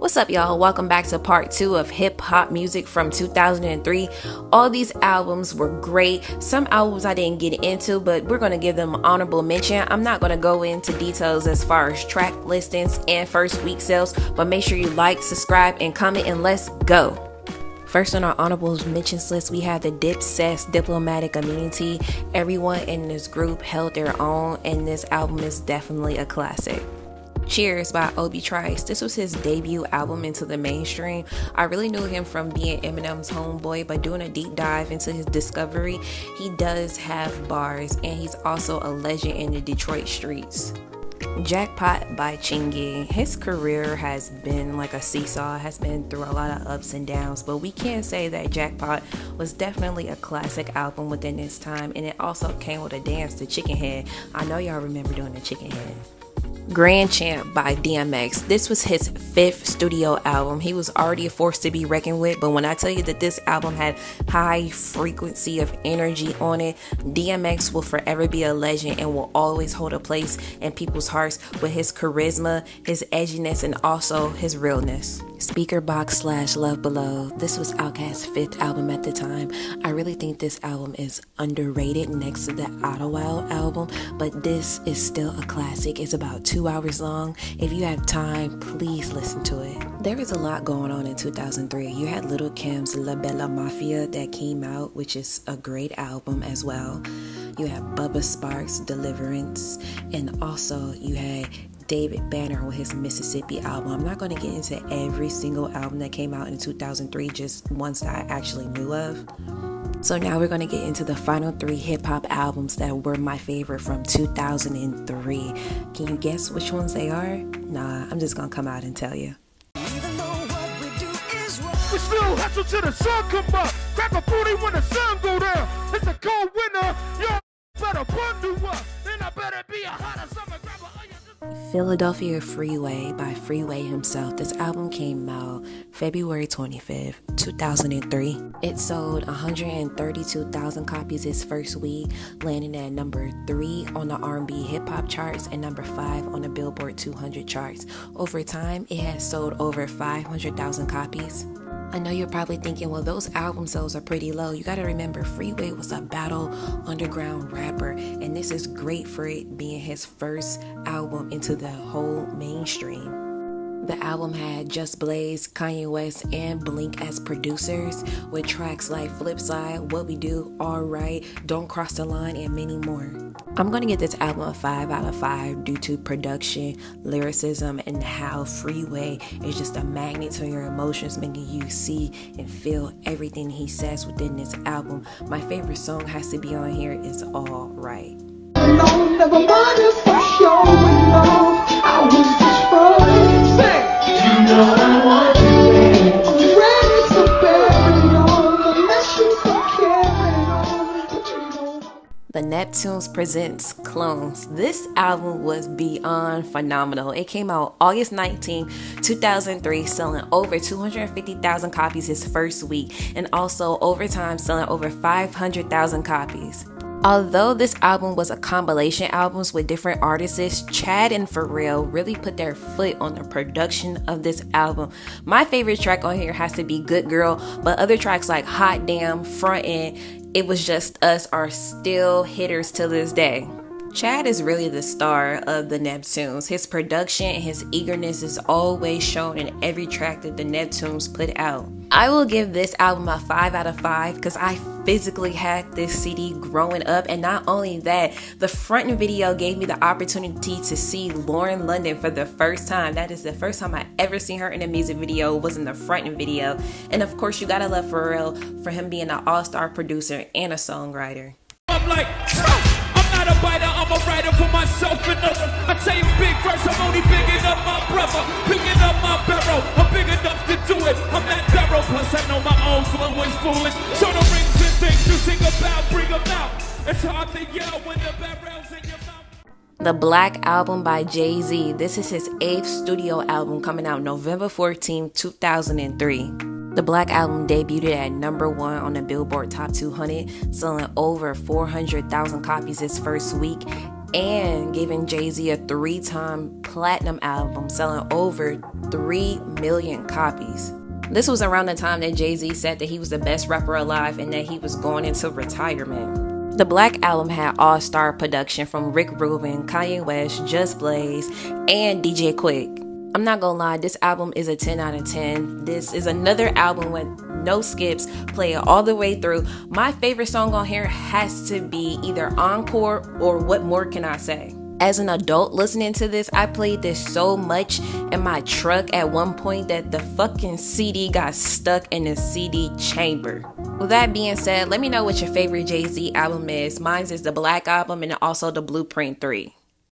What's up, y'all? Welcome back to part 2 of hip hop music from 2003. All these albums were great. Some albums I didn't get into, but we're going to give them honorable mention. I'm not going to go into details as far as track listings and first week sales, but make sure you like, subscribe, and comment, and let's go. First on our honorable mentions list, we have the Dipset's Diplomatic Immunity. Everyone in this group held their own, and this album is definitely a classic. Cheers by Obi Trice. This was his debut album into the mainstream. I really knew him from being Eminem's homeboy, but doing a deep dive into his discovery, he does have bars, and he's also a legend in the Detroit streets. Jackpot by Chingy. His career has been like a seesaw, has been through a lot of ups and downs, but we can say that Jackpot was definitely a classic album within its time, and it also came with a dance to Chicken Head. I know y'all remember doing the Chicken Head. Grand Champ by DMX. This was his 5th studio album. He was already a force to be reckoned with, but when I tell you that this album had high frequency of energy on it, DMX will forever be a legend and will always hold a place in people's hearts with his charisma, his edginess, and also his realness. Speakerboxx / Love Below. This was Outkast's 5th album at the time. I really think this album is underrated next to the Idlewild album, but this is still a classic. It's about 2 hours long. If you have time, please listen to it. There is a lot going on in 2003. You had Lil' Kim's La Bella Mafia that came out, which is a great album as well. You had Bubba Sparxxx' Deliverance, and also you had David Banner with his Mississippi album. I'm not going to get into every single album that came out in 2003, just ones that I actually knew of. So now we're going to get into the final 3 hip-hop albums that were my favorite from 2003. Can you guess which ones they are? Nah, I'm just going to come out and tell you. We still hustle till the sun come up. Crack a 40 when the sun go down. It's a cold winter. You better bundle up. Then I better be a hotter summer. Grab a Philadelphia Freeway by Freeway himself. This album came out February 25th, 2003. It sold 132,000 copies its first week, landing at number 3 on the R&B hip hop charts and number 5 on the Billboard 200 charts. Over time, it has sold over 500,000 copies. I know you're probably thinking, well, those album sales are pretty low. You got to remember, Freeway was a battle underground rapper, and this is great for it being his first album into the whole mainstream. The album had Just Blaze, Kanye West, and Blink as producers, with tracks like Flipside, What We Do, Alright, Don't Cross the Line, and many more. I'm going to give this album a 5 out of 5 due to production, lyricism, and how Freeway is just a magnet to your emotions, making you see and feel everything he says within this album. My favorite song has to be on here is Alright. No, never mind if for sure, no, I was just running. You know I want you, baby. I'm ready to bury on the lessons I'm carrying on. The Neptunes presents Clones. This album was beyond phenomenal. It came out August 19, 2003, selling over 250,000 copies its first week, and also over time selling over 500,000 copies. Although this album was a compilation album with different artists, Chad and Pharrell really put their foot on the production of this album. My favorite track on here has to be Good Girl, but other tracks like Hot Damn, Frontin', It Was Just Us are still hitters to this day. Chad is really the star of the Neptunes. His production and his eagerness is always shown in every track that the Neptunes put out. I will give this album a 5 out of 5 because I physically had this CD growing up, and not only that, the front video gave me the opportunity to see Lauren London for the first time. That is the first time I ever seen her in a music video, was in the front video. And of course, you gotta love Pharrell for him being an all-star producer and a songwriter. I'm like, I'm not a biter, I'm a writer for myself and others. I say big verse, I'm only picking up my brother, picking up my barrel. I'm big enough to do it, I'm that barrel. Plus I know my own flow is foolish. So the rings and things you sing about, bring them out. It's hard to yell when the barrel's in your mouth. The Black Album by Jay-Z. This is his 8th studio album, coming out November 14, 2003. The Black Album debuted at number 1 on the Billboard Top 200, selling over 400,000 copies its first week. and giving Jay-Z a 3-time platinum album, selling over 3 million copies. This was around the time that Jay-Z said that he was the best rapper alive and that he was going into retirement. The Black Album had all-star production from Rick Rubin, Kanye West, Just Blaze, and DJ Quick. I'm not gonna lie, this album is a 10 out of 10. This is another album with no skips, play it all the way through. My favorite song on here has to be either Encore or What More Can I Say. As an adult listening to this, I played this so much in my truck at one point that the fucking CD got stuck in the CD chamber. With that being said, let me know what your favorite Jay-Z album is. Mine is the Black Album and also the Blueprint 3.